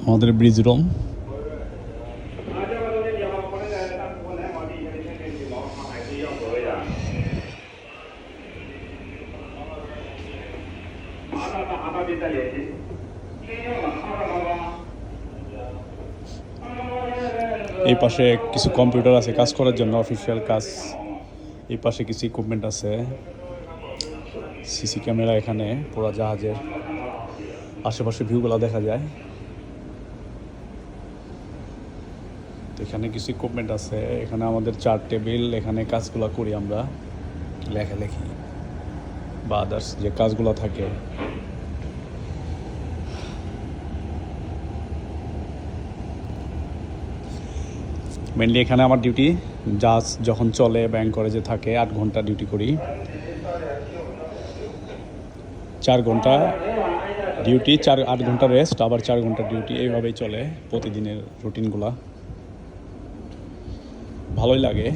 আমাদের bridge room. এই পাশে কিছু কম্পিউটার আছে কাজ করার জন্য, অফিসিয়াল কাজ। এই পাশে কিছু ইকুইপমেন্ট আছে, সিসি ক্যামেরা। এখানে পুরো জাহাজের আশেপাশে ভিউগুলো দেখা যায়। তো এখানে কিছু ইকুইপমেন্ট আছে। এখানে আমাদের চার টেবিল, এখানে কাজগুলো করি আমরা, লেখালেখি বা আদার্স যে কাজগুলো থাকে। মেনলি এখানে আমার ডিউটি, জাহাজ যখন চলে ব্যাংক করে যে থাকে 8 ঘন্টা ডিউটি করি। 4 ঘন্টা ডিউটি, 8 ঘন্টা রেস্ট, আবার 4 ঘন্টা ডিউটি। এইভাবেই চলে প্রতিদিনের রুটিনগুলা। ভালোই লাগে।